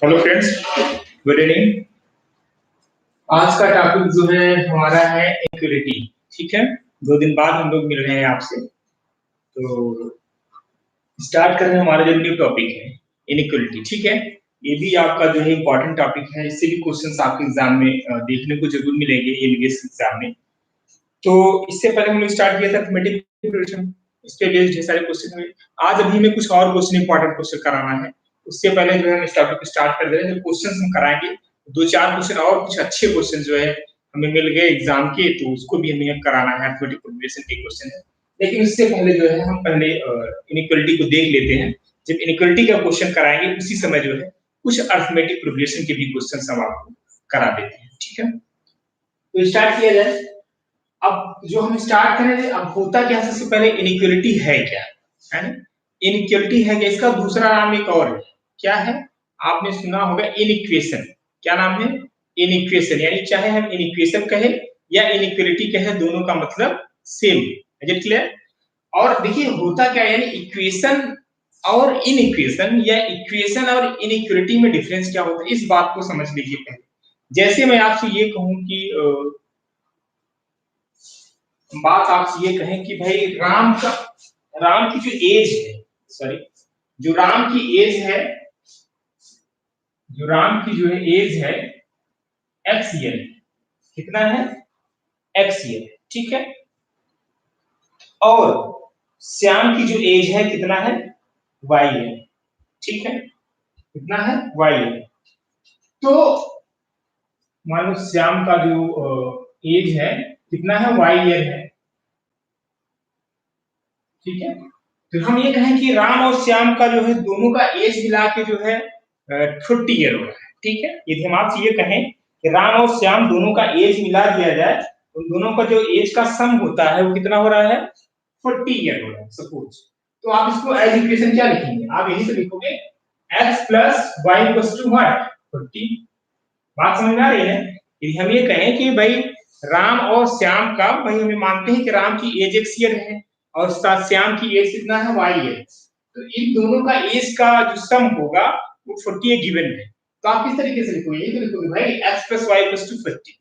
Hello friends, good evening. आज का topic जो है हमारा है इक्विलिटी। ठीक है, 2 दिन बाद हम लोग मिल रहे हैं आपसे। तो स्टार्ट कर रहे हैं हमारा जो न्यू टॉपिक है इनइक्विलिटी। ठीक है, ये भी आपका जो है इम्पोर्टेंट टॉपिक है। इससे भी क्वेश्चंस आपके एग्जाम में देखने को जरूर मिलेंगे ईवीएस एग्जाम में। तो इससे पहले हमने स्टार्ट किया था अरिथमेटिक प्रोग्रेशन, इस पे बेस्ड ढेर सारे क्वेश्चन हुए। आज अभी हमें कुछ और क्वेश्चन इंपॉर्टेंट क्वेश्चन कराना है। उससे पहले जो है हम इस टॉपिक को स्टार्ट कर दे रहे हैं। क्वेश्चन हम कराएंगे 2-4 क्वेश्चन और कुछ अच्छे क्वेश्चन जो है हमें मिल गए एग्जाम के, तो उसको भी हमें कराना है। अरिथमेटिक प्रोग्रेशन के क्वेश्चन है, लेकिन उससे पहले जो है हम पहले इनइक्वालिटी को देख लेते हैं। जब इनइक्वालिटी का क्वेश्चन कराएंगे उसी समय जो है कुछ अरिथमेटिक प्रोग्रेशन के भी क्वेश्चन हम आपको करा देते हैं। ठीक है, तो स्टार्ट किया जाए। अब जो हम स्टार्ट करेंगे, अब होता क्या है, सबसे पहले इनइक्वालिटी है क्या, है ना। इनइक्वालिटी है क्या, इसका दूसरा नाम एक और है। क्या है, आपने सुना होगा इनइक्वेशन। क्या नाम है, इनइक्वेशन। यानी चाहे हम इनइक्वेशन कहे या इनइक्वालिटी कहे, दोनों का मतलब सेम है। Is it clear. और देखिए होता क्या है, यानी इक्वेशन और इनइक्वेशन या इक्वेशन और इनइक्वालिटी में डिफरेंस क्या होता है, इस बात को समझ लीजिए पहले। जैसे मैं आपसे ये कहूं कि बात आपसे ये कहें कि भाई राम की जो एज है, सॉरी, जो राम की एज है, जो राम की जो है एज है एक्स ईयर। कितना है, एक्स ईयर। ठीक है, और श्याम की जो एज है कितना है, वाई ईयर। ठीक है, कितना है, वाई ईयर। तो मान लो श्याम का जो एज है कितना है, वाई ईयर है। ठीक है, तो हम ये कहें कि राम और श्याम का जो है दोनों का एज मिला के जो है 40 ईयर हो रहा है। ठीक है, यदि हम आपसे ये कहें कि राम और श्याम दोनों का एज मिला दिया जाए, उन दोनों का जो एज का सम होता है वो कितना हो रहा है, 40 ईयर हो रहा है सपोज। तो आप इसको एज इक्वेशन क्या लिखेंगे, आप यही से लिखोगे x plus y equals to what, 40। बात समझ में आ रही है। यदि हम ये कहें कि भाई राम और श्याम का, भाई हमें मानते हैं कि राम की एज एक्स ईयर है और श्याम की एज कितना है, वाई है। तो इन दोनों का एज का जो सम होगा वो 40 गिवन है। तो आप किस तरीके से लिखोगे, ये तो लिखोगे भाई x plus y equals to 40।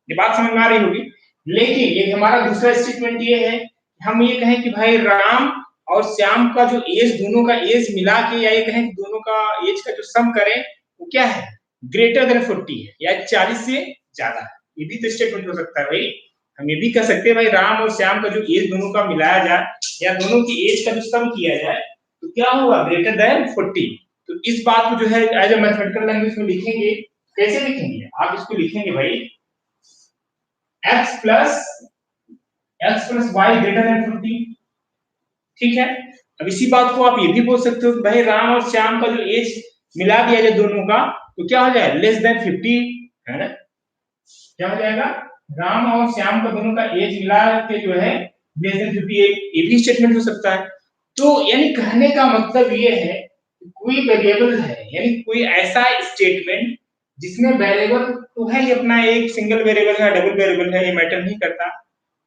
ये बात समझ में आ रही होगी। लेकिन ये हमारा दूसरा स्टेटमेंट ये है, हम ये कहें कि भाई राम और श्याम का जो एज, दोनों का एज मिला के, या ये कहें कि दोनों का एज का जो सम करें वो क्या है, ग्रेटर देन 40 है, या 40 से ज्यादा है। ये भी तो स्टेटमेंट हो सकता है भाई। हम ये भी कह सकते हैं भाई राम और श्याम का जो एज दोनों का मिलाया जाए या दोनों की एज का जो सम किया जाए तो क्या होगा, ग्रेटर देन 40। तो इस बात को जो है एज अ मैथमेटिकल लैंग्वेज में लिखेंगे। कैसे लिखेंगे, आप इसको लिखेंगे भाई x plus y greater than 40। ठीक है, अब इसी बात को आप ये भी बोल सकते हो कि भाई राम और श्याम का जो एज मिला दिया जाए दोनों का तो क्या हो जाए, लेस देन 50, है ना। क्या हो जाएगा, राम और श्याम का दोनों का एज मिला के जो है लेस देन 50, ये भी स्टेटमेंट हो सकता है। तो यानी कहने का मतलब ये है कि कोई वेरिएबल है, यानी कोई ऐसा स्टेटमेंट जिसमें वेरिएबल तो है ही अपना, एक सिंगल वेरिएबल है, डबल वेरिएबल है, ये मैटर नहीं करता।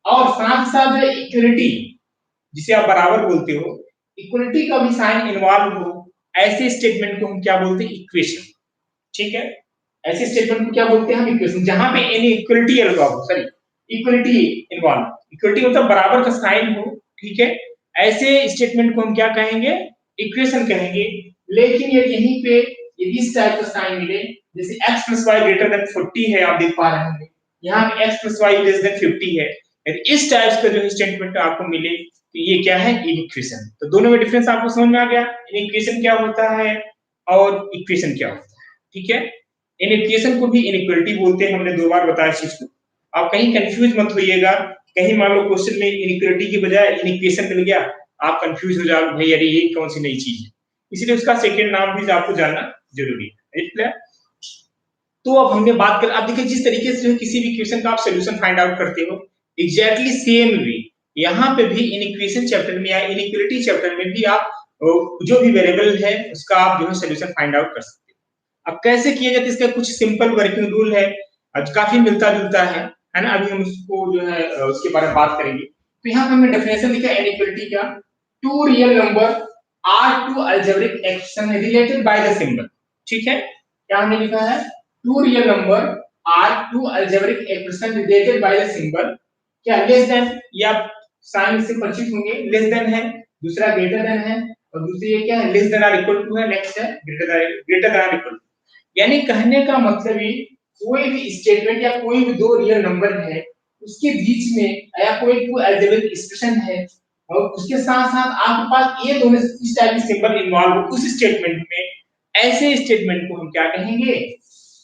और साथ साथ इक्वलिटी, जिसे आप बराबर बोलते हो, इक्वलिटी का भी साइन इन्वॉल्व हो, ऐसे स्टेटमेंट को हम क्या बोलते हैं, इक्वेशन। ठीक है, ऐसे स्टेटमेंट को क्या बोलते हैं हम, इक्वेशन। जहां पे any equality involve, sorry, equality involve, equality मतलब बराबर का साइन हो। ठीक है, ऐसे स्टेटमेंट को हम क्या कहेंगे, इक्वेशन कहेंगे। लेकिन ये यहीं पे ये इस टाइप का साइन मिले, जैसे x plus y greater than 40 है, आप देख पा रहे होंगे, यहाँ पे x plus y less than 50 है। इस टाइप का जो स्टेटमेंट आपको मिले तो ये क्या है, इक्वेशन। तो दोनों में डिफरेंस आपको समझ में आ गया, इक्वेशन क्या होता है और इक्वेशन क्या होता है। ठीक है, इक्वेशन को भी इनइक्वालिटी बोलते हैं, हमने 2 बार बताया इस चीज को। आप कहीं कंफ्यूज मत होइएगा, कहीं मान लो क्वेश्चन में इनइक्वालिटी की बजाय इक्वेशन मिल गया, आप कंफ्यूज हो जाओ भाई अरे ये कौन सी नई चीज है। इसलिए उसका सेकंड नाम भी आपको जानना जरूरी है। तो अब हमने बात कर, अब देखिए जिस तरीके से किसी भी क्वेश्चन का आप सॉल्यूशन फाइंड आउट करते हो, एग्जैक्टली सेम वे यहाँ पे भी इनइक्वेशन चैप्टर में या इनइक्वालिटी चैप्टर में भी आप जो भी वेरिएबल है उसका आप जो है सॉल्यूशन फाइंड आउट कर सकते हो। अब कैसे किया जाता है, इसका कुछ सिंपल वर्किंग रूल है, आज काफी मिलता जुलता है ना। अभी हम उसको जो है उसके बारे में बात करेंगे। तो यहाँ पे हमने डेफिनेशन लिखा इनइक्वालिटी का, two real number or two algebraic expression related by the symbol. ठीक है, क्या हमने लिखा है, two real number or two algebraic expression related by the symbol, क्या लेस देन, या साइन से परिचित होंगे, लेस देन है, दूसरा ग्रेटर देन है, और दूसरी ये क्या है, less than or equal to है, नेक्स्ट है greater than or equal to. यानी कहने का मतलब ये, कोई भी स्टेटमेंट या कोई भी दो रियल नंबर है उसके बीच में या कोई टू अलजेब्रिक एक्सप्रेशन है और उसके साथ साथ आपके पास ये दोनों इस टाइप के सिंबल इन्वॉल्व हो उस स्टेटमेंट में, ऐसे स्टेटमेंट को हम क्या कहेंगे,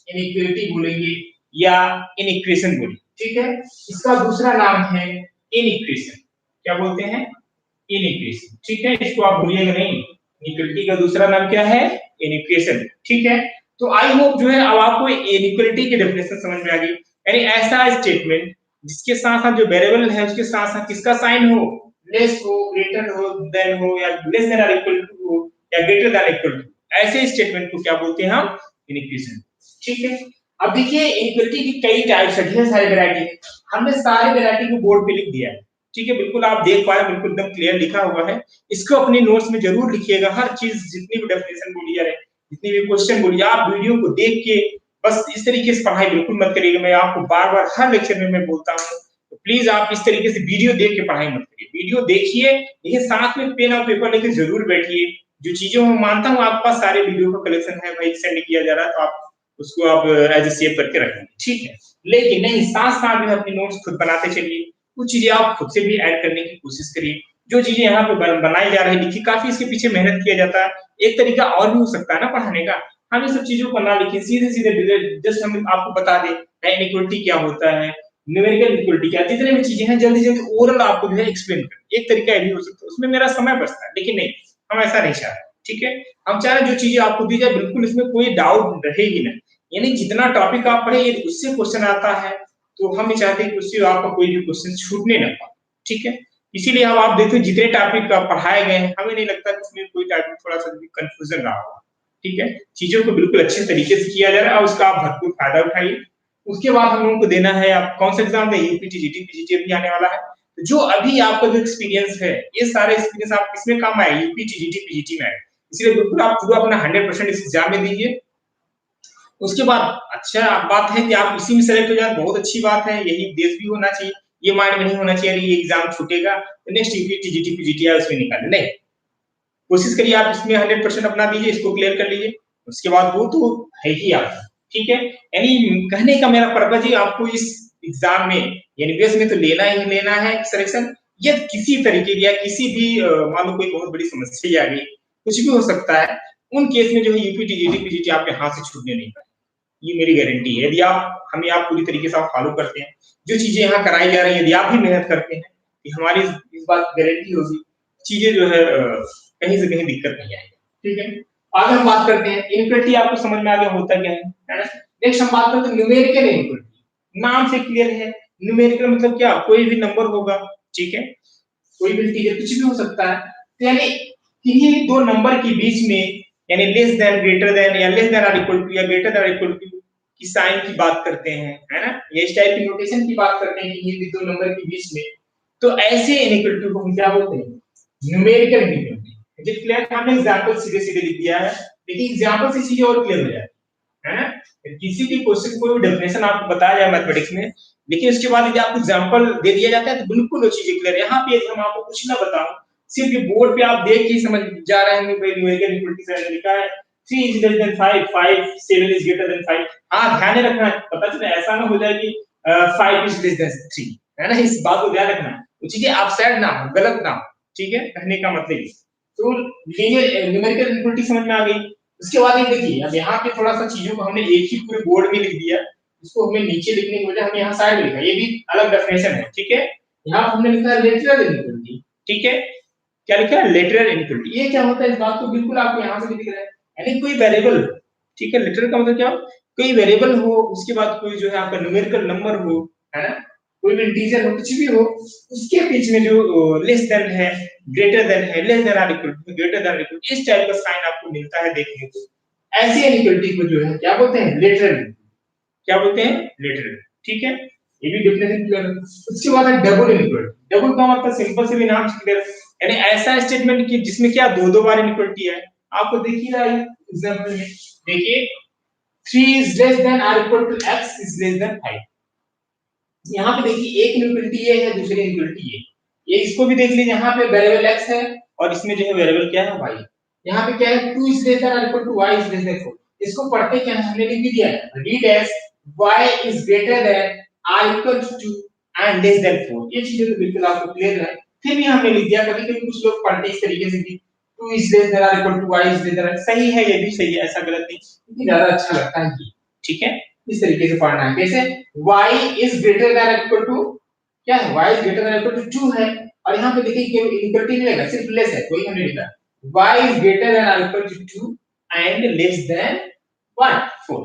इनइक्वालिटी बोलेंगे या इनइक्वेशन बोलेंगे। ठीक है, इसका दूसरा नाम है इनइक्वेशन। क्या बोलते हैं, इनइक्वेशन। ठीक है, इसको आप भूलिएगा नहीं, इनइक्वालिटी का दूसरा नाम क्या है, इनइक्वेशन। ठीक है, तो आई होप जो है अब आपको इनइक्वालिटी की डेफिनेशन समझ में आ गई। यानी ऐसा स्टेटमेंट जिसके साथ साथ जो वेरिएबल है उसके साथ साथ किसका साइन हो, लेस हो, ग्रेटर हो, देन हो, या लेस देन और इक्वल टू हो, या ग्रेटर देन इक्वल टू, ऐसे स्टेटमेंट को क्या बोलते हैं हम, इनइक्वेशन। ठीक है, अब देखिए इनइक्वालिटी की कई टाइप्स है, ढेर सारी वैरायटी, हमने सारे वैरायटी को बोर्ड पे लिख दिया है। ठीक है, बिल्कुल आप देख पा रहे हैं, बिल्कुल एकदम क्लियर लिखा हुआ है। इसको अपनी नोट्स में जरूर लिखिएगा, हर चीज जितनी भी डेफिनेशन बोली जा रही है, जितनी भी क्वेश्चन बोली, आप वीडियो को देख के बस इस तरीके से पढ़ाई बिल्कुल मत करिएगा। मैं आपको बार बार हर लेक्चर में मैं बोलता हूँ, तो प्लीज आप इस तरीके से वीडियो देख के पढ़ाई मत करिए, वीडियो देखिए, देखिए साथ में पेन और पेपर लेके जरूर बैठिए। जो चीजें मैं मानता हूँ आपके पास सारे वीडियो का कलेक्शन है, भाई सेंड किया जा रहा है, तो आप उसको आप एज ए सेव करके रखेंगे। ठीक है, लेकिन नहीं, साथ साथ में अपनी नोट्स खुद बनाते चलिए, कुछ चीजें आप खुद से भी ऐड करने की कोशिश करिए। जो चीजें यहाँ पे बनाई जा रही लिखी, काफी इसके पीछे मेहनत किया जाता है। एक तरीका और भी हो सकता है ना पढ़ाने का, हम ये सब चीजों को ना लिखें, सीधे सीधे जस्ट हम आपको बता दें इनइक्वालिटी क्या होता है, न्यूमेरिकल इक्वलिटी क्या, जितने भी चीजें हैं जल्दी जल्दी ओरल आपको जो है एक्सप्लेन कर, एक तरीका ये भी हो सकता है, उसमें मेरा समय बचता है, लेकिन नहीं, हम ऐसा नहीं चाहते। ठीक है, हम चाह रहे जो चीजें आपको दी जाए बिल्कुल इसमें कोई डाउट रहेगी नहीं, यानी जितना टॉपिक आप पढ़े यदि उससे क्वेश्चन आता है तो हम ये चाहते हैं कि उससे आपका कोई भी क्वेश्चन छूटने ना पाए। ठीक है, इसीलिए हम आप देखते जितने टॉपिक पढ़ाए गए हैं, हमें नहीं लगता कि उसमें कोई टॉपिक थोड़ा सा भी कंफ्यूजन रहा होगा। ठीक है, चीजों को बिल्कुल अच्छे तरीके से किया जा रहा है और उसका आप भरपूर फायदा उठाइए। उसके बाद हम लोगों को देना है, आप कौन सा एग्जाम दें, यूपीटी जीटी पीजीटी भी आने वाला है, तो जो अभी आपका जो एक्सपीरियंस है, ये सारे एक्सपीरियंस आप किसमें काम आए, यूपीटी जीटी पीजीटी में आए, इसलिए बिल्कुल आप पूरा अपना 100% इस एग्जाम में दीजिए। उसके बाद अच्छा बात है कि आप इसी में सेलेक्ट हो जाए, बहुत अच्छी बात है, यही देश भी होना चाहिए, ये माइंड में नहीं होना चाहिए ये एग्जाम छूटेगा तो नेक्स्ट यूपीटी जीटी पीजीटी है उसमें निकाले, नहीं, कोशिश करिए आप इसमें 100% अपना दीजिए, इसको क्लियर कर लीजिए, उसके बाद वो तो है ही आपका। ठीक है, यानी कहने का मेरा पर्पज ही आपको इस एग्जाम में यानी बेस में तो लेना ही लेना है सिलेक्शन, या किसी तरीके की या किसी भी मान लो कोई बहुत बड़ी समस्या आ गई, कुछ भी हो सकता है, उन केस में जो है यूपीटी जीटी पीजीटी आपके हाथ से छूटने नहीं पाए, ये मेरी गारंटी है। यदि आप पूरी तरीके से आप फॉलो करते हैं, जो चीजें यहाँ कराई जा रही है, यदि आप भी मेहनत करते हैं, कि हमारी इस बात की गारंटी होगी, चीजें जो है कहीं से कहीं दिक्कत नहीं आएगी। ठीक है, आगे हम बात करते हैं इनइक्वालिटी, आपको समझ में आ गया होता क्या है ना। नेक्स्ट हम बात करते हैं न्यूमेरिकल इनइक्वालिटी। नाम से क्लियर है, न्यूमेरिकल मतलब क्या, कोई भी नंबर होगा, ठीक है, कोई भी इंटीजर कुछ भी हो सकता है, तो यानी किन्हीं दो नंबर के बीच में, यानी लेस देन, ग्रेटर देन, या लेस देन और इक्वल टू, या ग्रेटर देन और इक्वल टू की साइन की बात करते हैं, है ना, ये इस टाइप की नोटेशन की बात करते हैं कि ये दो नंबर के बीच में, तो ऐसे इनइक्वालिटी को हम क्या बोलते हैं, न्यूमेरिकल इनइक्वालिटी। जो क्लियर हमने एग्जांपल सीधे सीधे लिख दिया है, लेकिन एग्जांपल से चीजें और क्लियर हो जाती है ना। किसी भी क्वेश्चन को डेफिनेशन आपको बताया जाए मैथमेटिक्स में, लेकिन उसके बाद यदि आपको एग्जांपल दे दिया जाता है तो बिल्कुल वो चीजें क्लियर है। यहाँ पे यदि हम आपको कुछ ना बताऊं, सिर्फ ये बोर्ड पे आप देख के समझ जा रहे हैं भाई न्यूमेरिकल इक्वलिटी से लिखा है 3 is greater than 5, 5 7 is greater than 5, हाँ ध्यान रखना है, पता चले ऐसा ना हो जाए कि 5 is less than 3, है ना, इस बात को ध्यान रखना है, वो चीजें अपसाइड ना हो, गलत ना हो। ठीक है, कहने का मतलब ये, तो लीनियर न्यूमेरिकल इक्वलिटी समझ में आ गई। उसके बाद ये देखिए, अब यहाँ पे थोड़ा सा चीजों को हमने एक ही पूरे बोर्ड में लिख दिया, इसको हमें नीचे लिखने की वजह हमने यहाँ साइड में लिखा, ये भी अलग डेफिनेशन है। ठीक है, यहाँ हमने लिखा है लेटरल इनइक्वालिटी। ठीक है, क्या लिखा है, लेटरल इनइक्वालिटी, ये क्या होता है, इस बात को बिल्कुल आपको यहाँ से लिख रहा है, यानी कोई वेरिएबल, ठीक है, लेटरल का मतलब क्या हो, कोई वेरिएबल हो, उसके बाद कोई जो है आपका न्यूमेरिकल नंबर हो, है ना, कोई भी इंटीजर हो, कुछ भी हो, उसके बीच में जो लेस देन है, ग्रेटर देन है, लेस देन और equal to, greater than equal, इस टाइप का साइन आपको मिलता है देखने को, ऐसी इनइक्वालिटी को जो है क्या बोलते हैं, लेटरल, क्या बोलते हैं, लेटरल। ठीक है, ये भी डेफिनेशन क्लियर। उसके बाद है डबल इनइक्वालिटी। डबल का मतलब सिंपल से भी नाम से क्लियर, यानी ऐसा स्टेटमेंट कि जिसमें क्या दो दो बार इनइक्वालिटी है। आपको देखिए ना एग्जांपल में, देखिए 3 is less than or equal to x is less than 5। यहाँ पे देखिए एक इनइक्वालिटी ये है, दूसरी इनइक्वालिटी ये इसको भी देख लीजिए। यहाँ पे वेरिएबल x है और इसमें जो है वेरिएबल क्या है y। यहाँ पे क्या है 2 is less than or equal to y is less than 4। इसको पढ़ते क्या है, हमने लिख दिया है read as y is greater than or equal to and less than 4। ये चीजें तो बिल्कुल आपको क्लियर है। फिर भी हमने लिख दिया, कभी-कभी कुछ लोग पढ़ते इस तरीके से कि 2 is less than or equal to y is less than। सही है, ये भी सही है, ऐसा गलत नहीं, लेकिन ज्यादा अच्छा लगता है ये। ठीक है, इस तरीके से पढ़ना है। कैसे y is greater than or equal to, क्या है y is greater than or equal to 2 है, और यहाँ पे देखिए कि इक्वलिटी नहीं है, सिर्फ लेस है, कोई हमने लिखा y is greater than or equal to 2 and less than what 4।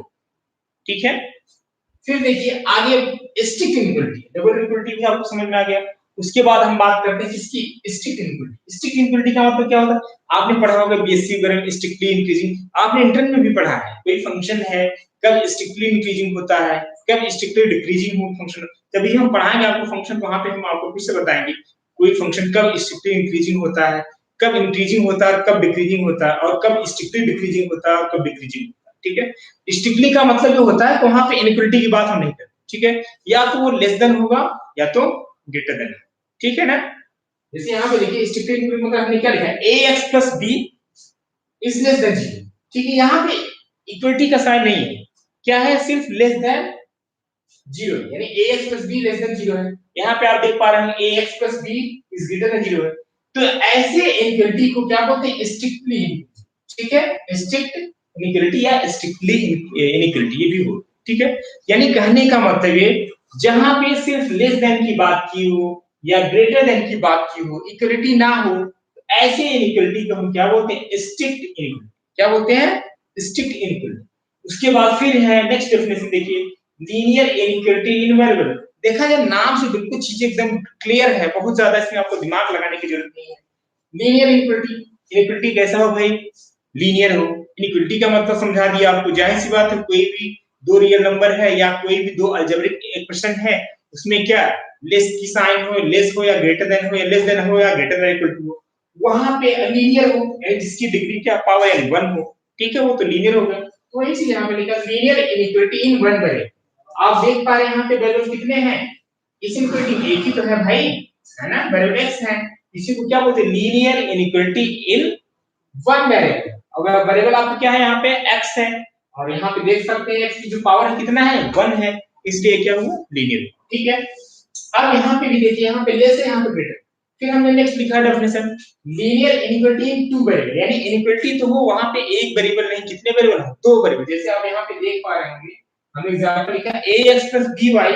ठीक है, फिर देखिए आगे स्ट्रिक्ट इक्वलिटी, डबल इक्वलिटी भी आपको समझ में आ गया। उसके बाद हम बात करते हैं किसकी, स्ट्रिक्ट इक्वलिटी। स्ट्रिक्ट इक्वलिटी का मतलब क्या होता है, आपने पढ़ा होगा बीएससी वगैरह में स्ट्रिक्टली इंक्रीजिंग, आपने इंटर में भी पढ़ा है। कोई फंक्शन है कब स्ट्रिक्टली इंक्रीजिंग होता है, कब स्ट्रिक्टली डिक्रीजिंग हो फंक्शन, तभी हम पढ़ाएंगे आपको फंक्शन, वहां पे हम आपको फिर से बताएंगे कोई फंक्शन कब स्ट्रिक्टली इंक्रीजिंग होता है, कब इंक्रीजिंग होता है, कब डिक्रीजिंग होता है, और कब स्ट्रिक्टली डिक्रीजिंग होता है और कब डिक्रीजिंग होता है। ठीक है, स्ट्रिक्टली का मतलब जो होता है वहां पे इनइक्वालिटी की बात हम नहीं करते। ठीक है, या तो वो लेस देन होगा या तो ग्रेटर देन। ठीक है ना, जैसे यहाँ पे देखिए स्ट्रिक्टली इनइक्वालिटी मतलब हमने क्या लिखा है ax plus b is less than 0। ठीक है, यहाँ पे इक्वलिटी का साइन नहीं है, क्या है, सिर्फ लेस देन 0, यानी ax plus b less than 0 है। यहाँ पे आप देख पा रहे हैं ax plus b is greater than 0 है, तो ऐसे इनइक्वालिटी को क्या बोलते हैं, स्ट्रिक्टली। ठीक है, स्ट्रिक्ट इनइक्वालिटी या स्ट्रिक्टली इनइक्वालिटी, ये भी हो। ठीक है, यानी कहने का मतलब ये, जहां पे सिर्फ लेस देन की बात की हो या ग्रेटर देन की बात की हो, इक्वलिटी ना हो, तो ऐसे इनइक्वालिटी को हम क्या बोलते हैं, स्ट्रिक्ट इनइक्वालिटी। क्या बोलते हैं, स्ट्रिक्ट इनइक्वालिटी। उसके बाद फिर है नेक्स्ट डेफिनेशन देखिए, लीनियर इनइक्वालिटी इन वेरिएबल। देखा जाए नाम से बिल्कुल चीजें एकदम क्लियर है, बहुत ज्यादा इसमें आपको दिमाग लगाने की जरूरत नहीं है। लीनियर इनइक्वालिटी, इनइक्वालिटी कैसा हो भाई, लीनियर हो। इनइक्वालिटी का मतलब समझा दिया आपको, जाहिर सी बात है, कोई भी दो रियल नंबर है या कोई भी दो अलजेब्रिक इक्वेशन है, उसमें क्या लेस की साइन हो, लेस हो या ग्रेटर देन हो, या लेस देन हो या ग्रेटर देन इक्वल टू हो, वहां पे लीनियर हो, जिसकी डिग्री क्या पावर यानी 1 हो। ठीक है, वो तो लीनियर हो गया। तो वही चीज यहाँ पे लिखा linear inequality in one variable. आप देख पा रहे हैं यहाँ पे वैल्यूज कितने हैं, इस इनइक्वालिटी एक ही तो है भाई, है ना, वेरिएबल x है। इसी को क्या बोलते हैं, linear inequality in one variable. अगर वेरिएबल आपका क्या है, यहाँ पे x है, और यहाँ पे देख सकते हैं x की जो पावर है कितना है, 1 है, इसलिए क्या हुआ, लीनियर। ठीक है, अब यहाँ पे भी देखिए, यहाँ पे लेस है, यहाँ पे ग्रेटर। फिर हमने नेक्स्ट लिखा definition, linear inequality in two variable, यानी इनइक्वालिटी तो हो वहां पे एक वेरिएबल नहीं, कितने वेरिएबल हैं, दो वेरिएबल। जैसे आप यहाँ पे देख पा रहे होंगे, हमने एग्जांपल लिखा ax by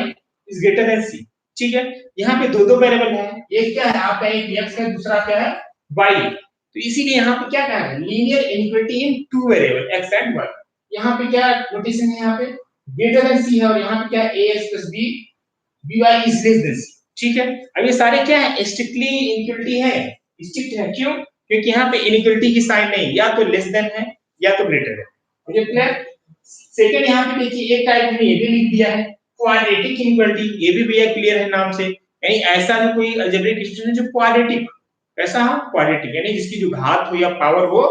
is greater than c। ठीक है, यहाँ पे दो दो वेरिएबल हैं, एक क्या है आपका, एक x है, दूसरा क्या है y। तो इसीलिए यहाँ पे क्या कहा है, linear inequality in two variable x and y। यहाँ पे क्या नोटेशन है, यहाँ पे ग्रेटर देन c है, और यहाँ पे क्या है ax by is less than c। ठीक है, अब ये सारे क्या है, स्ट्रिक्टली इनइक्वालिटी है, स्ट्रिक्ट है, क्यों, क्योंकि यहाँ पे इनइक्वालिटी की साइन नहीं, या तो लेस देन है या तो ग्रेटर है। मुझे क्लियर। सेकंड यहाँ पे देखिए एक टाइप हमने ये भी लिख दिया है क्वाड्रेटिक इनइक्वालिटी, ये भी भैया क्लियर है नाम से, यानी ऐसा भी कोई अलजेब्रिक एक्सप्रेशन जो क्वाड्रेटिक, ऐसा हो क्वाड्रेटिक, यानी जिसकी जो घात हो या पावर हो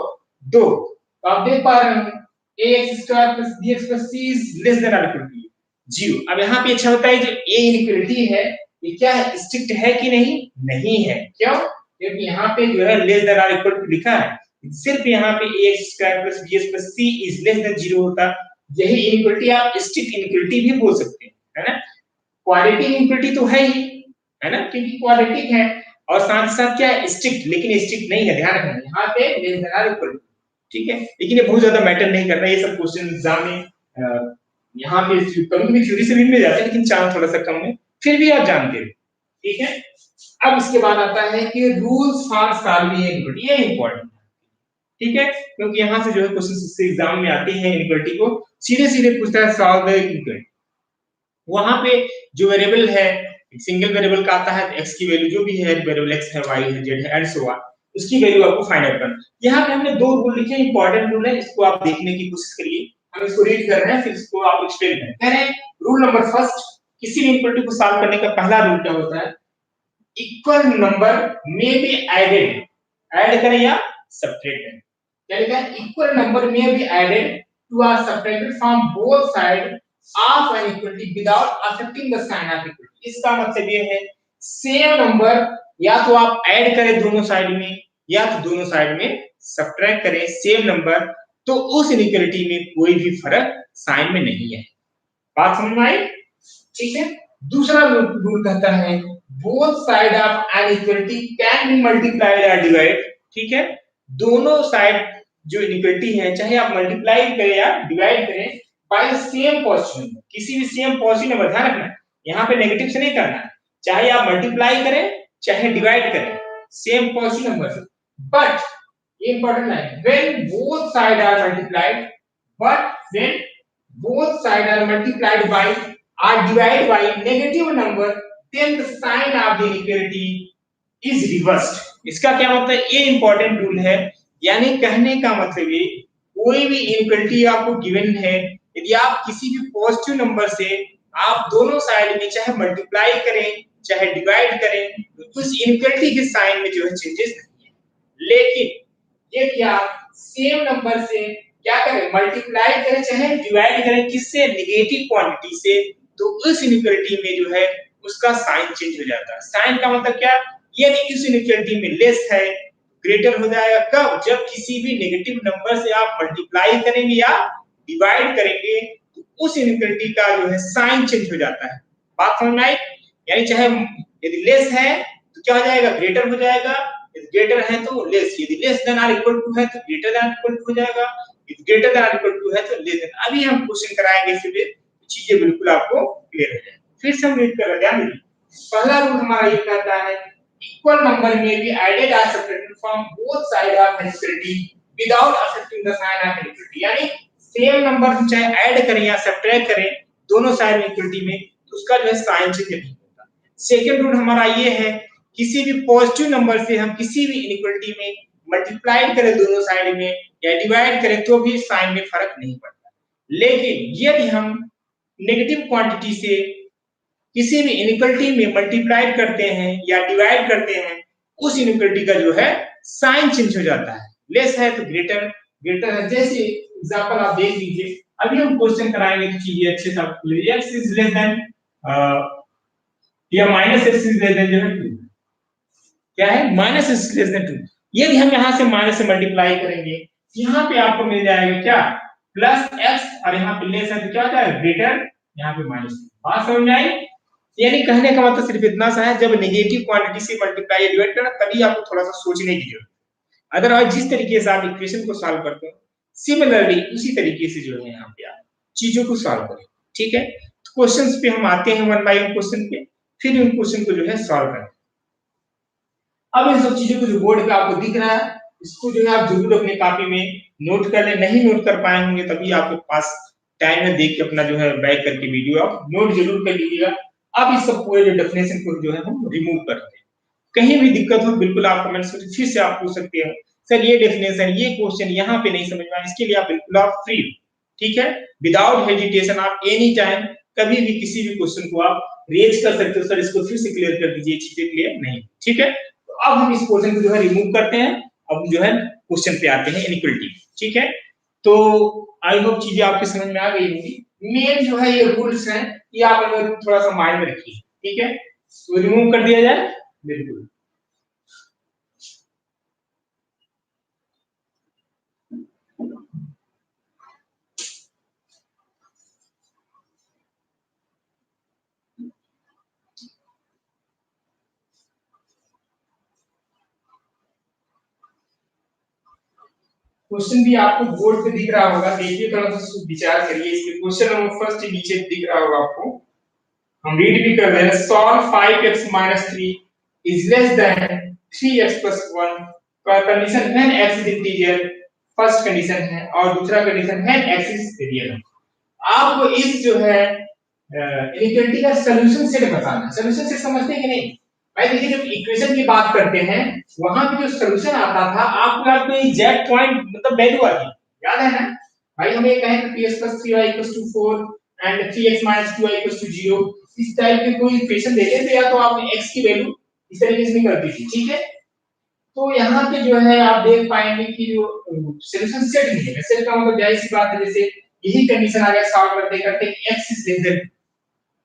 2। तो आप देख पा रहे हैं ax² + bx + c is less than or equal to 0। अब यहाँ पे अच्छा होता है, जो a इनइक्वालिटी है ये क्या है, स्ट्रिक्ट है कि नहीं, नहीं है, क्यों, क्योंकि यहाँ पे जो है लेस देन और इक्वल टू लिखा है, सिर्फ यहाँ पे ax² + bx + c is less than 0 होता। यही इनइक्वालिटी आप स्ट्रिक्ट इनइक्वालिटी भी बोल सकते हैं, है ना। क्वाड्रेटिक इनइक्वालिटी तो है ही, है ना, क्योंकि क्वाड्रेटिक है, और साथ साथ क्या है, स्ट्रिक्ट, लेकिन स्ट्रिक्ट नहीं है, ध्यान रखना यहाँ पे लेस देन और इक्वल टू। ठीक है, लेकिन ये बहुत ज्यादा मैटर नहीं कर रहा है, ये सब क्वेश्चन एग्जाम में यहाँ पे कभी भी थ्योरी से भी मिल जाते हैं, लेकिन चांस थोड़ा सा कम है, फिर भी आप जानते हो। ठीक है, अब इसके बाद आता है कि रूल्स फॉर सॉल्विंग इनइक्वालिटी, ये इंपॉर्टेंट है। ठीक है, क्योंकि यहाँ से जो है क्वेश्चन से एग्जाम में आते हैं, इनइक्वालिटी को सीधे सीधे पूछता है सॉल्व द इनइक्वालिटी। वहां पे जो वेरिएबल है, सिंगल वेरिएबल का आता है, x की वैल्यू जो भी है, वेरिएबल x है, y है, z है एंड सो ऑन, उसकी वैल्यू आपको फाइंड आउट करना। यहाँ पे हमने दो रूल लिखे, इंपॉर्टेंट रूल है, इसको आप देखने की कोशिश करिए, हम इसको रीड कर रहे हैं, फिर इसको आप एक्सप्लेन करें। कह रहे हैं रूल नंबर फर्स्ट, किसी भी इनइक्वालिटी को सॉल्व करने का पहला रूल क्या होता है, इक्वल नंबर में बी एडेड, ऐड करें या सब्ट्रैक्ट करें। क्या लिखा है, इक्वल नंबर में be added to or subtracted from both side of inequality without affecting the sign of equality. इसका मतलब ये है सेम नंबर या तो आप ऐड करें दोनों साइड में या तो दोनों साइड में सब्ट्रैक्ट करें सेम नंबर, तो उस इनइक्वालिटी में कोई भी फर्क साइन में नहीं है। बात समझ में आई? ठीक है। दूसरा रूल कहता है both side of inequality can be multiplied और डिवाइड। ठीक है, दोनों साइड जो इनइक्वालिटी है चाहे आप मल्टीप्लाई करें या डिवाइड करें by the same positive number, किसी भी सेम पॉजिटिव नंबर, ध्यान रखना यहाँ पे नेगेटिव से नहीं करना है, चाहे आप मल्टीप्लाई करें चाहे डिवाइड करें सेम पॉजिटिव नंबर से, बट ये important line, when both side are multiplied, but when both sides are multiplied by or divided by negative number, then the sign of the inequality is reversed। इसका क्या मतलब है? ये important rule है, यानी कहने का मतलब ये कोई भी इनइक्वालिटी आपको गिवन है, यदि आप किसी भी पॉजिटिव नंबर से आप दोनों साइड में चाहे मल्टीप्लाई करें चाहे डिवाइड करें तो उस इनइक्वालिटी के साइन में जो है चेंजेस नहीं है। लेकिन ये क्या सेम नंबर से क्या करें मल्टीप्लाई करें चाहे डिवाइड करें किससे, नेगेटिव क्वांटिटी से, तो उस इनइक्वालिटी में जो है उसका साइन चेंज हो जाता है। साइन का मतलब क्या, यदि इस इनइक्वालिटी में लेस है ग्रेटर हो जाएगा कब, जब किसी भी नेगेटिव नंबर से आप मल्टीप्लाई करेंगे या डिवाइड करेंगे तो उस इनइक्वालिटी का जो है साइन चेंज हो जाता है। बात समझ में आई? यानी चाहे यदि लेस है तो क्या हो जाएगा, ग्रेटर हो जाएगा, यदि ग्रेटर है तो लेस, यदि less than or equal to है तो ग्रेटर देन इक्वल टू हो जाएगा, if greater than or equal to है तो लेस देन। अभी हम क्वेश्चन कराएंगे इसलिए चीजें बिल्कुल आपको क्लियर हो जाए। फिर से हम रीड कर रहे हैं, पहला रूल हमारा ये कहता है इक्वल नंबर में बी एडेड और subtracted from both side of inequality without affecting the sign of equality, यानी सेम नंबर हम चाहे ऐड करें या सब्ट्रैक्ट करें दोनों साइड में इक्वालिटी में तो उसका जो है साइन चेंज नहीं होता। सेकंड रूल हमारा ये है किसी भी पॉजिटिव नंबर से हम किसी भी इनइक्वालिटी में मल्टीप्लाई करें दोनों साइड में या डिवाइड करें तो भी साइन में फर्क नहीं पड़ता। लेकिन यदि हम नेगेटिव क्वांटिटी से किसी भी इनइक्वालिटी में मल्टीप्लाई करते हैं या डिवाइड करते हैं उस इनइक्वालिटी का जो है साइन चेंज हो जाता है, लेस है तो ग्रेटर, ग्रेटर है, जैसे एग्जांपल आप देख लीजिए, अभी हम क्वेश्चन कराएंगे तो चीजें अच्छे से आपको clear, x is less than या minus x is less than जो है 2, क्या है माइनस x लेस देन 2, यदि हम यहां से माइनस से मल्टीप्लाई करेंगे यहाँ पे आपको मिल जाएगा क्या प्लस x और यहाँ पे लेस है तो क्या होता है ग्रेटर, यहाँ पे माइनस। बात समझ में आई? यानी कहने का मतलब सिर्फ इतना सा है, जब नेगेटिव क्वांटिटी से मल्टीप्लाई डिवाइड करना तभी आपको थोड़ा सा सोचने की जरूरत है, अदरवाइज जिस तरीके से आप इक्वेशन को सॉल्व करते हो सिमिलरली उसी तरीके से जो है यहाँ पे आप चीजों को सॉल्व करें। ठीक है, तो क्वेश्चंस पे हम आते हैं वन बाय वन क्वेश्चन पे, फिर उन क्वेश्चन को जो है सॉल्व करें। अब इन सब चीजों को जो बोर्ड पे आपको दिख रहा है इसको जो है आप जरूर अपने कॉपी में नोट कर ले, नहीं नोट कर पाए होंगे तभी आपके पास टाइम में देख के अपना जो है बैक करके वीडियो आप नोट जरूर कर लीजिएगा। अब इस सब पूरे जो डेफिनेशन को जो है हम रिमूव करते हैं, कहीं भी दिक्कत हो बिल्कुल आप कमेंट्स में फिर से आप पूछ सकते हैं सर ये डेफिनेशन ये क्वेश्चन यहाँ पे नहीं समझ में आया, इसके लिए आप बिल्कुल आप फ्री हो। ठीक है, विदाउट हेजिटेशन आप एनी टाइम कभी भी किसी भी क्वेश्चन को आप रेज कर सकते हो, सर इसको फिर से क्लियर कर दीजिए, चीजें क्लियर नहीं। ठीक है, तो अब हम इस क्वेश्चन को जो है रिमूव करते हैं, अब जो है क्वेश्चन पे आते हैं इनइक्वालिटी। ठीक है, तो आई होप चीजें आपके समझ में आ गई होंगी। मेन जो है ये रूल्स हैं ये आप थोड़ा सा माइंड में रखिए। ठीक है, तो रिमूव कर दिया जाए बिल्कुल। क्वेश्चन भी आपको बोर्ड पे दिख रहा होगा, देखिए थोड़ा सा विचार करिए इसके। क्वेश्चन नंबर फर्स्ट नीचे दिख रहा होगा आपको, हम रीड भी कर रहे हैं। Solve 5x - 3 is less then 3x + 1 का condition when x is integer, first condition है, और दूसरा कंडीशन है x इज रियल। आपको इस जो है इनइक्वालिटी का सॉल्यूशन सेट बताना है। सॉल्यूशन सेट समझते हैं कि नहीं भाई? देखिए जब इक्वेशन की बात करते हैं वहां पे जो सॉल्यूशन आता था आपको याद कोई एग्जैक्ट पॉइंट मतलब वैल्यू आती याद है ना भाई? हम ये कहें कि px + 3y = 4 and 3x - 2y = 0, इस टाइप के कोई इक्वेशन देते थे या तो आपने x की वैल्यू इस तरीके से निकालती थी। ठीक है, तो यहाँ पे जो है आप देख पाएंगे कि जो सॉल्यूशन सेट नहीं है, सेट का मतलब जाहिर सी बात है जैसे यही कंडीशन आ गया सॉल्व करते करते x इज लेस देन,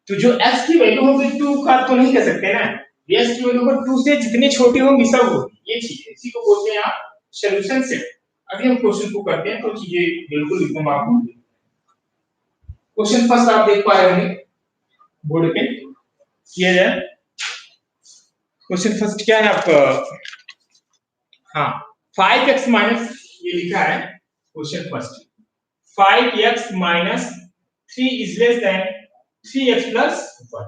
तो जो x की वैल्यू होगी 2 का तो नहीं कर सकते ना, x की वैल्यू 2 से जितनी छोटी होगी सब होगी, ये चीज है, इसी को बोलते हैं आप सॉल्यूशन सेट। अभी हम क्वेश्चन को करते हैं तो चीजें बिल्कुल एकदम आपको क्वेश्चन फर्स्ट आप देख पा रहे होंगे बोर्ड पे, किया जाए क्वेश्चन फर्स्ट क्या है आपका, हाँ 5x माइनस, ये लिखा है question first 5x minus 3 is less then 3x plus 1,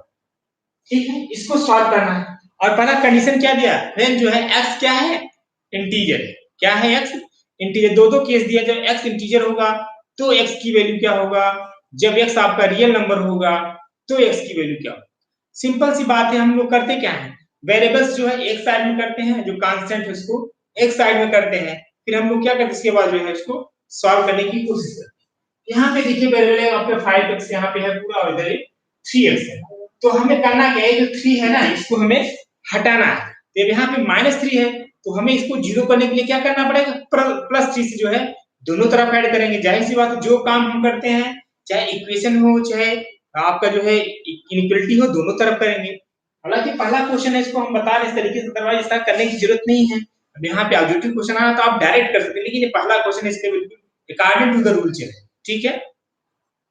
ठीक है, इसको सॉल्व करना है। और पहला कंडीशन क्या दिया, रेंज जो है x क्या है, इंटीजर है, क्या है x इंटीजर, दो केस दिया, जब x इंटीजर होगा तो x की वैल्यू क्या होगा, जब x आपका रियल नंबर होगा तो x की वैल्यू क्या होगा। सिंपल सी बात है, हम लोग करते क्या है, वेरिएबल्स जो है एक साइड में करते हैं, जो कांस्टेंट है उसको एक साइड में करते हैं, फिर हम लोग क्या करते हैं इसके बाद जो है इसको सॉल्व करने की कोशिश करते हैं। यहाँ पे देखिए वेरिएबल है आपका 5x, यहाँ पे है पूरा, और इधर 3x है, तो हमें करना क्या है, जो 3 है ना इसको हमें हटाना है, तो यहाँ पे -3 है तो हमें इसको जीरो करने के लिए क्या करना पड़ेगा, +3 से जो है दोनों तरफ ऐड करेंगे। जाहिर सी बात है जो काम हम करते हैं चाहे इक्वेशन हो चाहे आपका जो है इनइक्वालिटी हो, दोनों तरफ करेंगे। हालांकि पहला क्वेश्चन है इसको हम बता रहे इस तरीके से, अदरवाइज ऐसा करने की जरूरत नहीं है। अब यहाँ पे ऑब्जेक्टिव क्वेश्चन आना तो आप डायरेक्ट कर सकते हैं, लेकिन ये पहला क्वेश्चन है इसके बिल्कुल अकॉर्डिंग टू द रूल चले, ठीक है,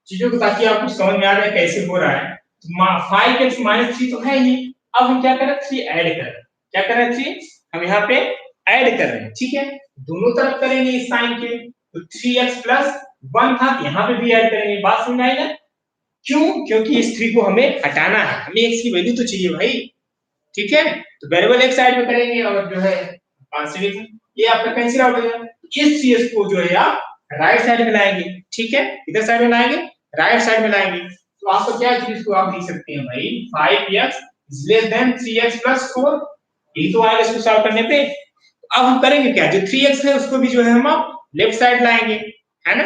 चीजों को ताकि आपको समझ में आ जाए कैसे हो रहा है। 5x माइनस 3 तो है ही, अब हम क्या कर रहे हैं 3 ऐड कर रहे हैं, क्या कर रहे हैं 3 हम यहाँ पे ऐड कर रहे हैं, ठीक है, दोनों तरफ करेंगे इस साइन के, तो 3x प्लस 1 था, यहाँ पे भी ऐड करेंगे, बात समझ आई ना, क्यों, क्योंकि इस 3 को हमें हटाना है, हमें x की वैल्यू तो चाहिए भाई, ठीक है, तो वेरिएबल एक साइड में करेंगे और जो है कांस्टेंट ये आपका कैंसिल आउट हो जाएगा, इस चीज को जो है आप राइट साइड में लाएंगे, ठीक है, इधर साइड में लाएंगे, राइट साइड में लाएंगे, तो आपको क्या चीज को आप लिख सकते हैं भाई 5x is less then 3x plus 4, यही तो आएगा इसको सॉल्व करने पे। अब हम करेंगे क्या, जो 3x है उसको भी जो है हम लेफ्ट साइड लाएंगे, है ना,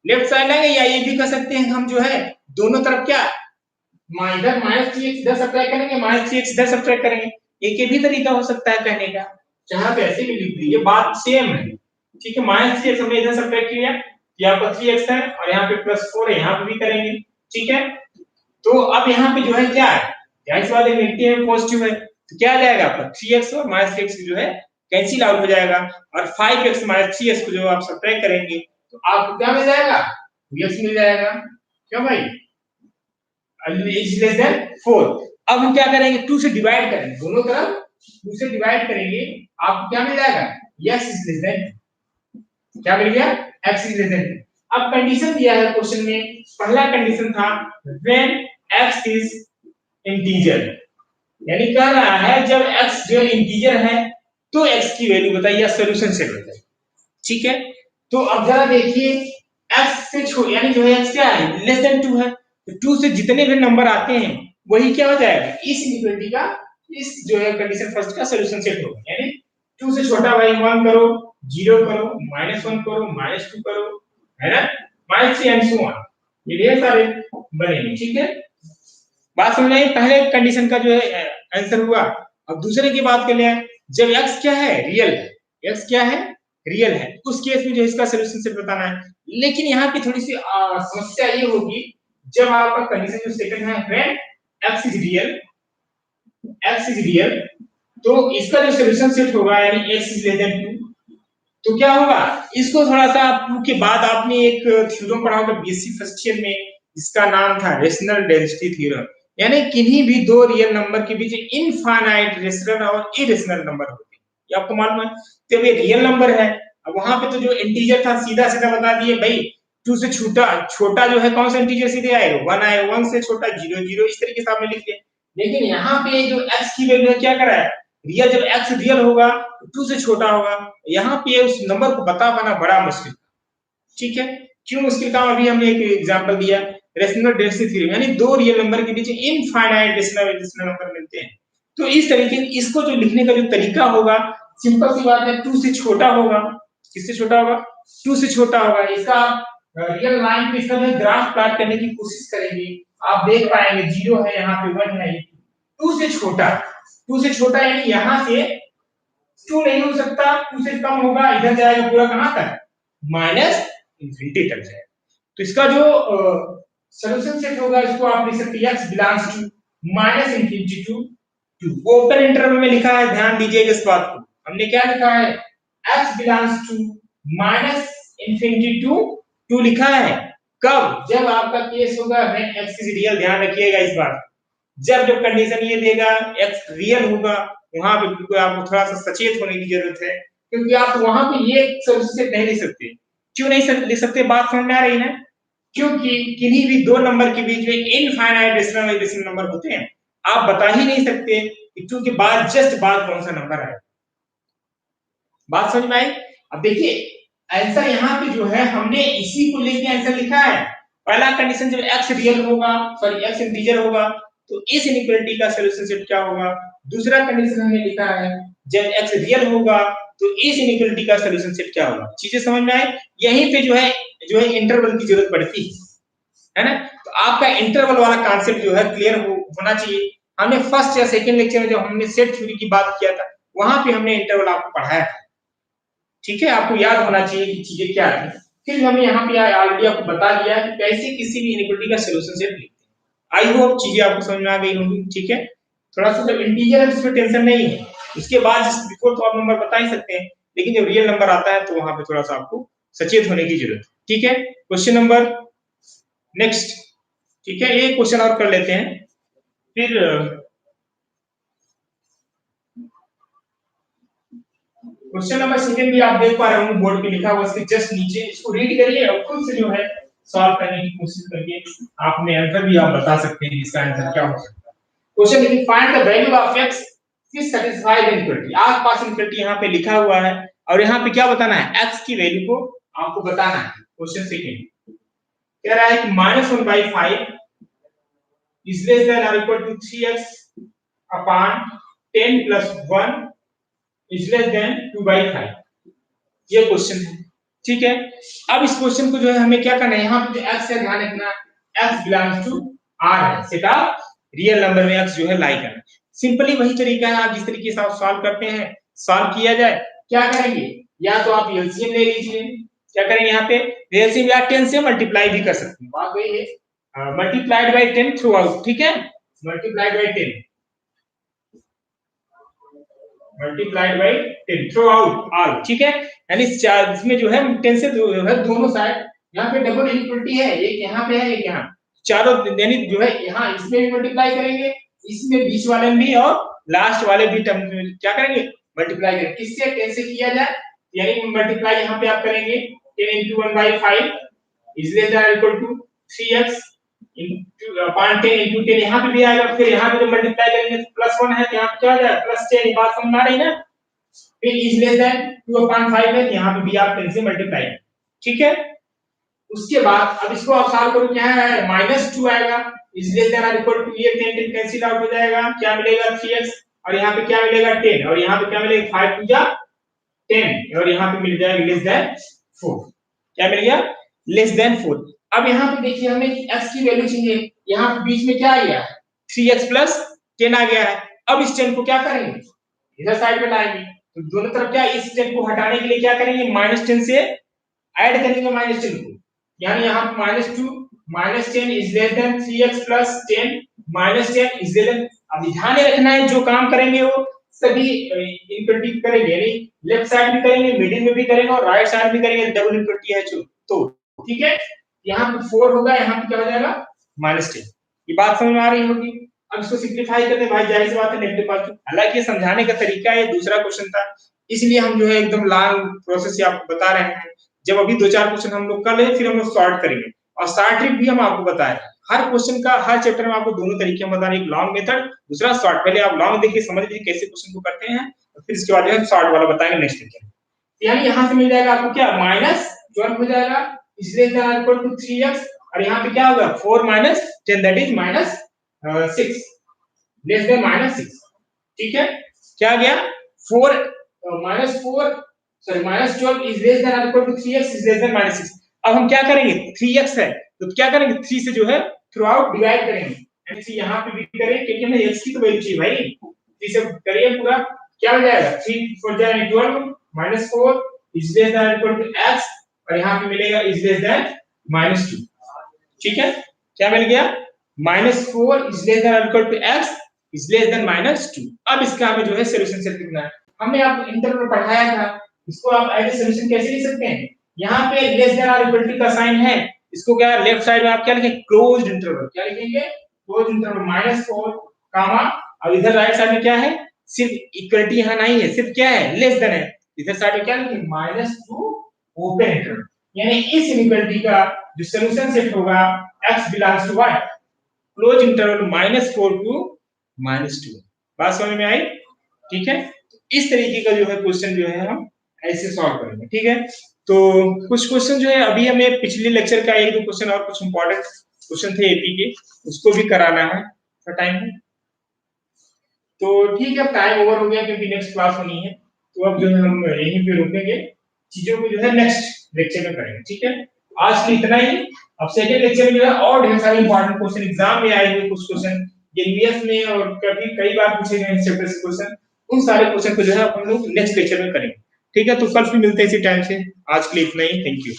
लेफ्ट साइड लाएंगे, या ये भी कर सकते हैं हम जो है दोनों तरफ क्या इधर -3x इधर सब्ट्रैक्ट करेंगे, -3x इधर सब्ट्रैक्ट करेंगे, एक ये भी तरीका हो सकता है कहने का, चाहे तो ऐसे भी लिख दीजिए, बात सेम है, ठीक है, -3x हमने इधर सब्ट्रैक्ट किया, यहाँ पर 3x है और यहाँ पे +4 है, यहाँ पे भी करेंगे, ठीक है, तो अब यहाँ पे जो है क्या है, जाहिर सी बात है नेगेटिव है पॉजिटिव है, तो क्या आ जाएगा आपका 3x और -3x जो है कैंसिल आउट हो जाएगा, और 5x -3x को जो आप सब्ट्रैक्ट करेंगे तो आपको क्या मिल जाएगा, 2x मिल जाएगा, क्यों भाई इज लेस देन 4। अब हम क्या करेंगे 2 से डिवाइड करेंगे, दोनों तरफ 2 से डिवाइड करेंगे, आपको क्या मिल जाएगा x इज लेस देन, क्या मिल गया x इज लेस देन। अब कंडीशन दिया है क्वेश्चन में, पहला कंडीशन था व्हेन x इज इंटीजर, यानी कह रहा है जब x जो इंटीजर है तो x की वैल्यू बताइए, सॉल्यूशन सेट बताइए, ठीक है, तो अब जरा देखिए x से यानी जो है x क्या है लेस देन 2 है, तो 2 से जितने भी नंबर आते हैं वही क्या हो जाएगा इस इनइक्वालिटी का, इस जो है कंडीशन फर्स्ट का सॉल्यूशन सेट होगा, यानी 2 से छोटा भाई 1 करो, 0 करो, -1 करो, -2 करो, है ना, -3 एंड सो ऑन, ये ढेर सारे बनेंगे, ठीक है, बात समझ आई, पहले कंडीशन का जो है आंसर हुआ। अब दूसरे की बात कर ले, जब x क्या है रियल है, x क्या है रियल है, उस केस में जो इसका सॉल्यूशन सेट बताना है, लेकिन यहाँ पे थोड़ी सी समस्या ये होगी, जब आपका कंडीशन जो सेकंड है when x is real, x is real, तो इसका जो सॉल्यूशन सेट होगा यानी x इज लेस देन 2, तो क्या होगा, इसको थोड़ा सा के बाद आपने एक थ्योरम पढ़ा होगा बीएससी फर्स्ट ईयर में, जिसका नाम था रेशनल डेंसिटी थ्योरम, यानी किन्हीं भी दो रियल नंबर के बीच इनफाइनाइट रेशनल और इरेशनल नंबर होते हैं, ये आपको मालूम है, तो ये रियल नंबर है, अब वहां पे तो जो इंटीजर था सीधा सीधा बता दिए भाई 2 से छोटा छोटा जो है कौन सा इंटीजर सीधे आएगा 1 आएगा, 1 से छोटा 0 0, इस तरीके से आपने लिख दिया, लेकिन यहाँ पे जो x की वैल्यू है क्या करा है, रियल, जब x रियल होगा तो 2 से छोटा होगा, यहाँ पे उस नंबर को बता पाना बड़ा मुश्किल, ठीक है, क्यों मुश्किल काम, अभी हमने एक एग्जांपल दिया रेशनल डेंसिटी थ्योरम, यानी दो रियल नंबर के बीच इनफाइनाइट रेशनल नंबर मिलते हैं, तो इस तरीके इसको जो लिखने का जो तरीका होगा सिंपल सी बात है 2 से छोटा होगा, किससे छोटा होगा 2 से छोटा होगा, इसका रियल लाइन पे इसका जो ग्राफ प्लॉट करने की कोशिश करेंगे, आप देख पाएंगे 0 है, यहाँ पे 1 है, 2 से छोटा, 2 से छोटा यानी यहाँ से 2 नहीं हो सकता, 2 से कम होगा, इधर जाएगा पूरा कहां तक माइनस इंफिनिटी तक जाएगा, तो इसका जो सॉल्यूशन सेट होगा इसको आप लिख सकते हैं x belongs to minus infinity to 2। Open interval में लिखा है, ध्यान दीजिएगा इस बात को। हमने क्या लिखा है, x belongs to minus infinity to 2 लिखा है। कब, जब आपका केस होगा व्हेन x इज रियल। ध्यान रखिएगा इस बात, जब कंडीशन ये देगा x रियल होगा, वहां पे बिल्कुल आपको थोड़ा सा सचेत होने की जरूरत है, क्योंकि आप वहां पे ये सॉल्यूशन सेट नहीं लिख सकते। क्यों नहीं लिख सकते, बात समझ में आ रही है? क्योंकि किन्हीं भी दो नंबर के बीच में इनफाइनाइट डेसिमल नंबर होते हैं। आप बता ही नहीं सकते कि 2 के बाद जस्ट बाद कौन सा नंबर है। बात समझ में आई? अब देखिए आंसर यहाँ पे जो है हमने इसी को लेके आंसर लिखा है। पहला कंडीशन जब x रियल होगा, सॉरी x इंटीजर होगा, तो इस इनइक्वालिटी का सॉल्यूशन सेट क्या होगा। दूसरा कंडीशन हमने लिखा है जब x रियल होगा तो इस इनइक्वालिटी का सॉल्यूशन सेट क्या होगा। चीजें समझ में आई? यहीं पे जो है इंटरवल की जरूरत पड़ती है ना। तो आपका इंटरवल वाला कॉन्सेप्ट जो है क्लियर होना चाहिए। हमने फर्स्ट या सेकंड लेक्चर में जब हमने सेट थ्योरी की बात किया था, वहां पे हमने इंटरवल आपको पढ़ाया था। ठीक है, आपको याद होना चाहिए कि चीजें क्या है। फिर हमने यहाँ पे ऑलरेडी आपको बता दिया कि कैसे किसी भी इनइक्वालिटी का सॉल्यूशन सेट लिखते हैं। आई होप चीजें आपको समझ में आ गई होंगी। ठीक है, थोड़ा सा जब इंटीजर है उसमें टेंशन नहीं है, उसके बाद बिफोर तो आप नंबर बता ही सकते हैं, लेकिन जब रियल नंबर आता है तो वहां पे थोड़ा सा आपको सचेत होने की जरूरत है। ठीक है, क्वेश्चन नंबर नेक्स्ट। ठीक है, एक क्वेश्चन और कर लेते हैं फिर क्वेश्चन नंबर सेकंड भी आप देख पा रहे होंगे बोर्ड पे लिखा हुआ, इसके जस्ट नीचे इसको रीड करिए और खुद से जो है सॉल्व करने की कोशिश करिए। आपने आंसर भी आप बता सकते हैं इसका आंसर क्या हो सकता है। क्वेश्चन लिखिए, find the value of x is satisfied inequality. आस पास इनइक्वालिटी यहाँ पे लिखा हुआ है और यहाँ पे क्या बताना है, x की वैल्यू को आपको बताना है। क्वेश्चन सेकंड कह रहा है कि -1/5 is less than or equal to 3x upon 10 plus 1 is less than 2/5। ये क्वेश्चन है। ठीक है, अब इस क्वेश्चन को जो है हमें क्या करना है, यहाँ पे x है ध्यान रखना, x बिलोंग्स टू r है, सेट ऑफ रियल नंबर में x जो है लाई करना। सिंपली वही तरीका है, आप जिस तरीके से आप सॉल्व करते हैं सॉल्व किया जाए। क्या करेंगे, या तो आप एलसीएम ले लीजिए, क्या करेंगे यहाँ पे एलसीएम या 10 से मल्टीप्लाई भी कर सकते हैं। बात वही है, मल्टीप्लाइड बाय 10 थ्रू आउट। ठीक है, multiplied by 10 multiplied by 10 through out all. ठीक है, यानी इसमें जो है 10 से दोनों साइड, यहाँ पे डबल इनइक्वालिटी है, एक यहाँ पे है एक यहाँ, चारों यानी जो है यहाँ इसमें भी मल्टीप्लाई करेंगे, इसमें बीच वाले में भी और लास्ट वाले भी टर्म में क्या करेंगे मल्टीप्लाई करेंगे। किससे 10 से किया जाए, यानी मल्टीप्लाई यहाँ पे आप करेंगे 10 into 1/5 is less than or equal to 3x into upon 10 into 10 यहाँ पे भी आएगा। फिर यहाँ पे जब मल्टीप्लाई करेंगे तो +1 है तो यहाँ पे क्या आ जाएगा +10। ये बात समझ में आ रही है ना। फिर is less than 2/5 है, यहाँ पे भी आप 10 से मल्टीप्लाई करें। ठीक है, उसके बाद अब इसको आप सॉल्व करो, क्या है -2 आएगा, is less than or equal to ये 10 10 कैंसिल आउट हो जाएगा, क्या मिलेगा 3x और यहाँ पे क्या मिलेगा 10 और यहाँ पे क्या मिलेगा 5 2 जा 10 और यहाँ पे मिल जाएगा लेस देन 4। क्या मिल गया, लेस देन 4। अब यहाँ पे देखिए हमें x की वैल्यू चाहिए, यहाँ पे बीच में क्या आ गया 3x + 10 आ गया है। अब इस 10 को क्या करेंगे इधर साइड में लाएंगे, तो दोनों तरफ क्या इस 10 को हटाने के लिए क्या करेंगे -10 से ऐड करेंगे -10 को, यानी यहाँ पे -2 -10 is less than 3x + 10 -10 is less than। अब ध्यान रखना है जो काम करेंगे वो सभी इनवर्टिंग करेंगे, यानी लेफ्ट साइड भी करेंगे, मिडिल में भी करेंगे और राइट साइड भी करेंगे, डबल इनवर्टिंग है तो ठीक है। यहाँ पे 4 होगा, यहाँ पे क्या हो जाएगा -10। ये बात समझ में आ रही होगी। अब इसको सिंपलीफाई करते हैं भाई, जाहिर सी बात है नेगेटिव पार्ट। हालांकि ये समझाने का तरीका है, दूसरा क्वेश्चन था इसलिए हम जो है एकदम लॉन्ग प्रोसेस से आपको बता रहे हैं। जब अभी 2-4 क्वेश्चन हम लोग कर ले फिर हम लोग सॉर्ट करेंगे और शॉर्ट ट्रिक भी हम आपको बता रहे हैं। हर क्वेश्चन का हर चैप्टर में आपको दोनों तरीके बता रहे हैं, एक लॉन्ग मेथड दूसरा शॉर्ट। पहले आप लॉन्ग देखिए समझ लीजिए कैसे क्वेश्चन को करते हैं और फिर इसके बाद जो है शॉर्ट वाला बताएंगे नेक्स्ट लेक्चर में। यानी यहां से मिल जाएगा आपको क्या -12 हो जाएगा, इसलिए इक्वल टू 3x और यहाँ पे क्या होगा 4 - 10 दैट इज -6 लेस देन -6। ठीक है, क्या गया 4 -4 sorry -12 is less than equal to 3x is less than -6। अब हम क्या करेंगे 3x है तो क्या करेंगे 3 से जो है थ्रू आउट डिवाइड करेंगे, यानी 3 यहाँ पे भी करें क्योंकि हमें x की तो वैल्यू चाहिए भाई। 3 से करिए पूरा, क्या हो जाएगा 3 4 जाएगा 12 -4 is less than equal to x और यहाँ पे मिलेगा इज लेस देन -2। ठीक है, क्या मिल गया, -4 is less than equal to x is less than -2। अब इसका हमें जो है सॉल्यूशन सेट करना है। हमने आपको इंटर में पढ़ाया था, इसको आप एज ए सॉल्यूशन कैसे लिख सकते हैं, यहाँ पे लेस देन और इक्वल टू का साइन है, इसको क्या लेफ्ट साइड में आप क्या लिखेंगे, क्लोज्ड इंटरवल, क्या लिखेंगे, क्लोज्ड इंटरवल -4 कामा, अब इधर राइट साइड में क्या है, सिर्फ इक्वलिटी यहाँ नहीं है, सिर्फ क्या है, लेस देन है, इधर साइड में क्या लिखेंगे, -2 ओपन इंटरवल, यानी इस इनइक्वालिटी का जो सॉल्यूशन सेट होगा x belongs to what, close interval -4 to -2। बात समझ में आई, ठीक है। इस तरीके का जो है क्वेश्चन जो है हम ऐसे सॉल्व करेंगे, ठीक है। तो कुछ क्वेश्चन जो है अभी हमें पिछले लेक्चर का एक दो क्वेश्चन और कुछ इंपॉर्टेंट क्वेश्चन थे एपी के, उसको भी कराना है, तो टाइम है, तो ठीक है, टाइम ओवर हो गया क्योंकि नेक्स्ट क्लास होनी है, तो अब जो है हम यहीं पे रुकेंगे, चीजों को जो है नेक्स्ट लेक्चर में करेंगे, ठीक है। आज के लिए इतना ही। अब सेकंड लेक्चर में जो है और ढेर सारे इंपॉर्टेंट क्वेश्चन एग्जाम में आए हुए कुछ क्वेश्चन एनवीएस में और कभी कई बार पूछे गए इस चैप्टर से क्वेश्चन, उन सारे क्वेश्चन को जो है हम लोग नेक्स्ट लेक्चर में करेंगे, ठीक है। तो कल फिर मिलते हैं इसी टाइम से, आज के लिए इतना ही, थैंक यू।